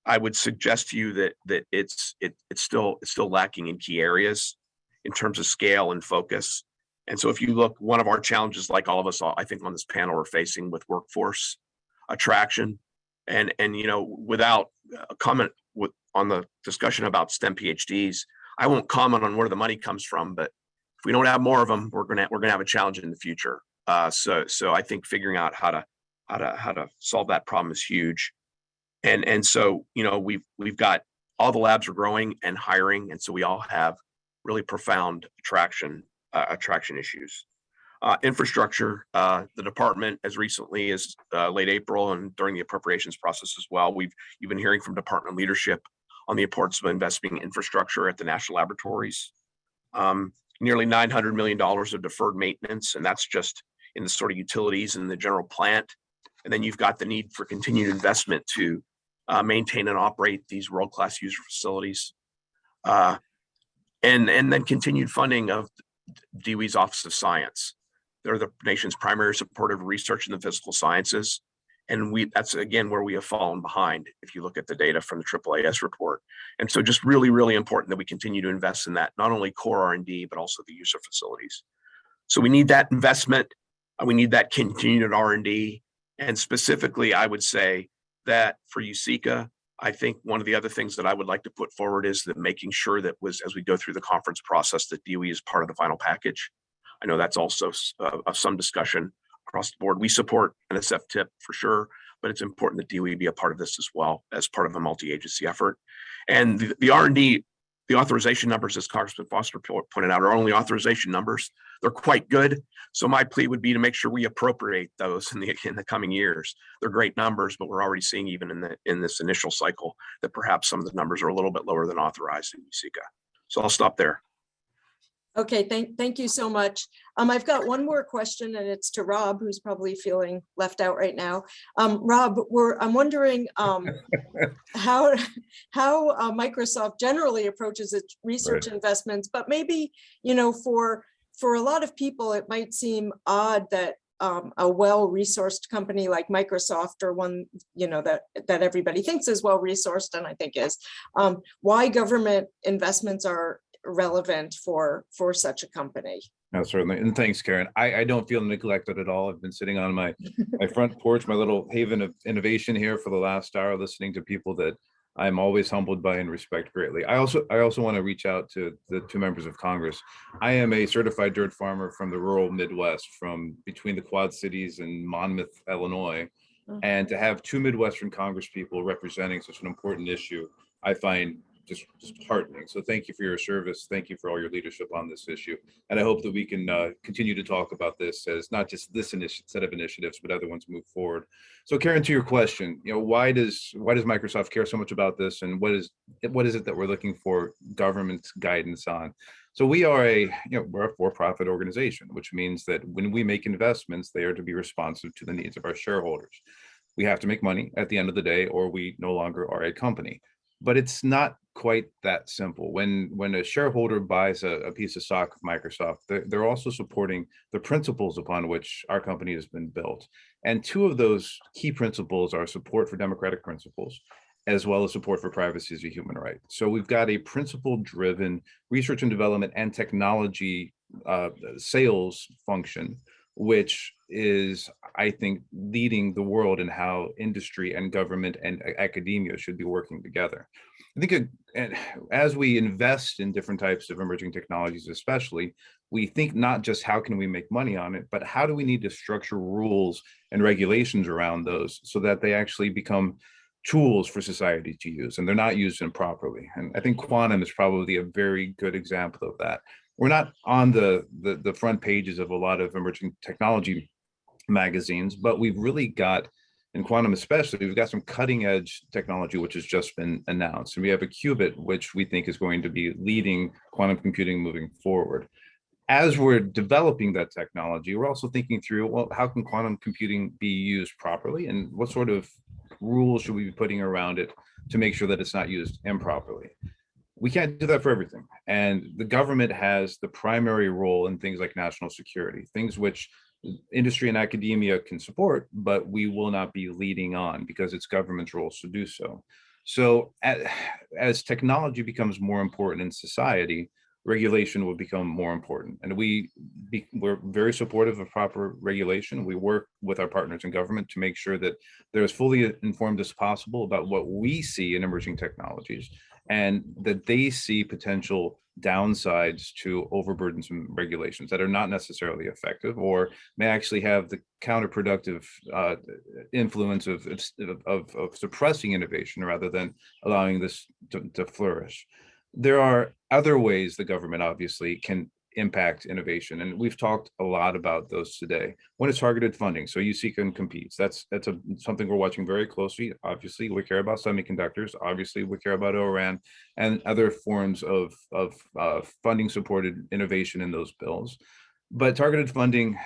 I would suggest to you that it's still lacking in key areas in terms of scale and focus. And so if you look, one of our challenges, like all of us, I think on this panel, we're facing with workforce attraction, and without a comment on the discussion about STEM PhDs, I won't comment on where the money comes from, but if we don't have more of them, we're gonna have a challenge in the future. So I think figuring out how to solve that problem is huge. And so we've got all the labs are growing and hiring, and so we all have really profound attraction issues. Infrastructure, the department as recently as late April and during the appropriations process as well, you've been hearing from department leadership on the importance of investing in infrastructure at the national laboratories. Nearly $900 million of deferred maintenance, and that's just in the sort of utilities and the general plant. And then you've got the need for continued investment to maintain and operate these world-class user facilities. And then continued funding of DOE's Office of Science. They're the nation's primary supporter of research in the physical sciences. And that's again where we have fallen behind if you look at the data from the AAAS report. And so just really, really important that we continue to invest in that, not only core R&D, but also the user facilities. So we need that investment. We need that continued R&D. And specifically, I would say that for USICA, I think one of the other things that I would like to put forward is that making sure that as we go through the conference process, that DOE is part of the final package. I know that's also of some discussion across the board. We support NSF TIP for sure, but it's important that DOE be a part of this as well as part of a multi-agency effort. And the R&D, the authorization numbers, as Congressman Foster pointed out, are only authorization numbers. They're quite good. So my plea would be to make sure we appropriate those in the coming years. They're great numbers, but we're already seeing even in this initial cycle that perhaps some of the numbers are a little bit lower than authorized in USICA. So I'll stop there. Okay, thank you so much. I've got one more question, and it's to Rob, who's probably feeling left out right now. Rob, I'm wondering how Microsoft generally approaches its research investments, but maybe for a lot of people, it might seem odd that a well-resourced company like Microsoft, or one that everybody thinks is well-resourced, and I think is, why government investments are relevant for such a company. No, certainly. And thanks, Karen. I don't feel neglected at all. I've been sitting on my front porch, my little haven of innovation here for the last hour, listening to people that I'm always humbled by and respect greatly. I also want to reach out to the two members of Congress. I am a certified dirt farmer from the rural Midwest, from between the Quad Cities and Monmouth, Illinois. And to have two Midwestern Congress people representing such an important issue, I find just heartening. So thank you for your service. Thank you for all your leadership on this issue. And I hope that we can continue to talk about this as not just this set of initiatives, but other ones move forward. So Karen, to your question, why does Microsoft care so much about this, and what is it that we're looking for government guidance on? So we are we're a for-profit organization, which means that when we make investments, they are to be responsive to the needs of our shareholders. We have to make money at the end of the day, or we no longer are a company. But it's not quite that simple. When a shareholder buys a piece of stock of Microsoft, they're also supporting the principles upon which our company has been built. And two of those key principles are support for democratic principles as well as support for privacy as a human right. So we've got a principle-driven research and development and technology sales function, which is, I think, leading the world in how industry and government and academia should be working together. I think as we invest in different types of emerging technologies, especially, we think not just how can we make money on it, but how do we need to structure rules and regulations around those so that they actually become tools for society to use and they're not used improperly. And I think quantum is probably a very good example of that. We're not on the front pages of a lot of emerging technology magazines, but we've really got, in quantum especially, we've got some cutting edge technology which has just been announced. And we have a qubit, which we think is going to be leading quantum computing moving forward. As we're developing that technology, we're also thinking through, well, how can quantum computing be used properly and what sort of rules should we be putting around it to make sure that it's not used improperly? We can't do that for everything. And the government has the primary role in things like national security, things which industry and academia can support, but we will not be leading on because it's government's role to do so. So as technology becomes more important in society, regulation will become more important. And we're very supportive of proper regulation. We work with our partners in government to make sure that they're as fully informed as possible about what we see in emerging technologies and that they see potential downsides to overburdensome regulations that are not necessarily effective or may actually have the counterproductive influence of suppressing innovation rather than allowing this to flourish. There are other ways the government obviously can impact innovation, and we've talked a lot about those today. One is targeted funding. So USICA competes. That's something we're watching very closely. Obviously, we care about semiconductors. Obviously, we care about ORAN and other forms of funding supported innovation in those bills. But targeted funding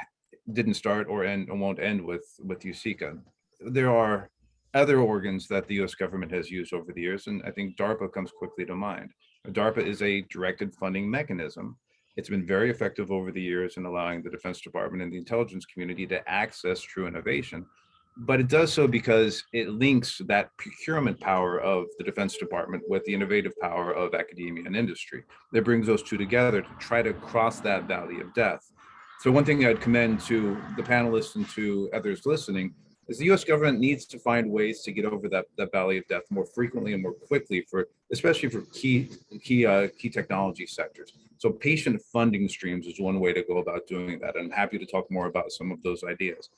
didn't start or end and won't end with USICA. There are other organs that the US government has used over the years, and I think DARPA comes quickly to mind. DARPA is a directed funding mechanism. It's been very effective over the years in allowing the Defense Department and the intelligence community to access true innovation. But it does so because it links that procurement power of the Defense Department with the innovative power of academia and industry. That brings those two together to try to cross that valley of death. So one thing I'd commend to the panelists and to others listening is the US government needs to find ways to get over that valley of death more frequently and more quickly, especially for key technology sectors. So patient funding streams is one way to go about doing that. I'm happy to talk more about some of those ideas.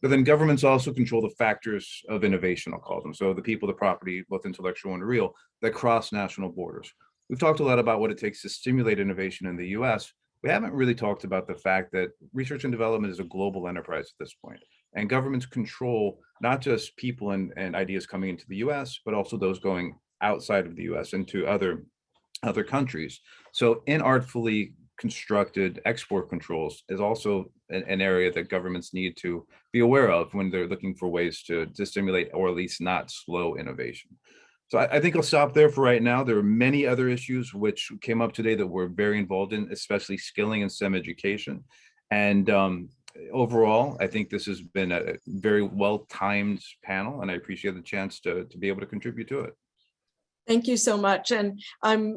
But then governments also control the factors of innovation, I'll call them. So the people, the property, both intellectual and real, that cross national borders. We've talked a lot about what it takes to stimulate innovation in the US. We haven't really talked about the fact that research and development is a global enterprise at this point. And governments control not just people and ideas coming into the US, but also those going outside of the US into other countries. So inartfully constructed export controls is also an area that governments need to be aware of when they're looking for ways to stimulate or at least not slow innovation. So I think I'll stop there for right now. There are many other issues which came up today that we're very involved in, especially skilling and STEM education. And overall, I think this has been a very well-timed panel, and I appreciate the chance to be able to contribute to it. Thank you so much. And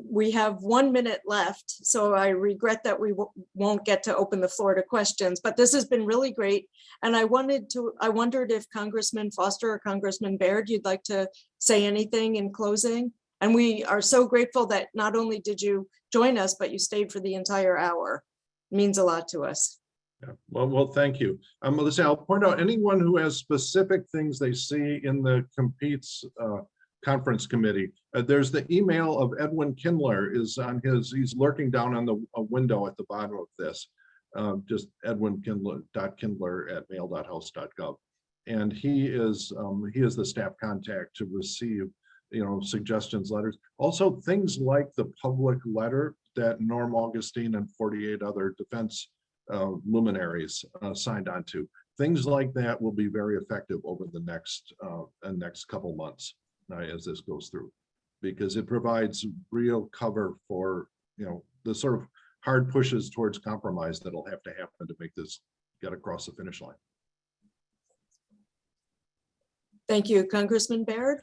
we have 1 minute left, so I regret that we won't get to open the floor to questions, but this has been really great. And I wondered if Congressman Foster or Congressman Baird, you'd like to say anything in closing? And we are so grateful that not only did you join us, but you stayed for the entire hour. It means a lot to us. Yeah. Well, thank you. Listen, I'll point out anyone who has specific things they see in the Competes conference committee. There's the email of Edwin Kindler is on he's lurking down on the window at the bottom of this. Just edwin.kindler@mail.house.gov. And he is the staff contact to receive, suggestions, letters. Also things like the public letter that Norm Augustine and 48 other defense luminaries signed on to. Things like that will be very effective over the next couple months as this goes through, because it provides real cover for the sort of hard pushes towards compromise that'll have to happen to make this get across the finish line. Thank you, Congressman Baird.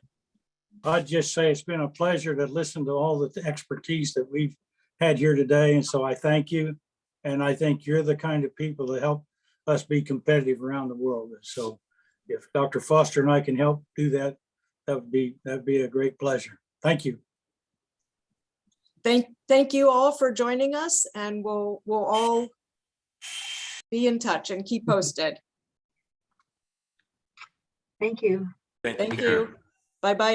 I'd just say it's been a pleasure to listen to all the expertise that we've had here today. And so I thank you. And I think you're the kind of people that help us be competitive around the world. And so if Dr. Foster and I can help do that, that'd be a great pleasure. Thank you. Thank you all for joining us, and we'll all be in touch and keep posted. Thank you. Thank you. Bye-bye.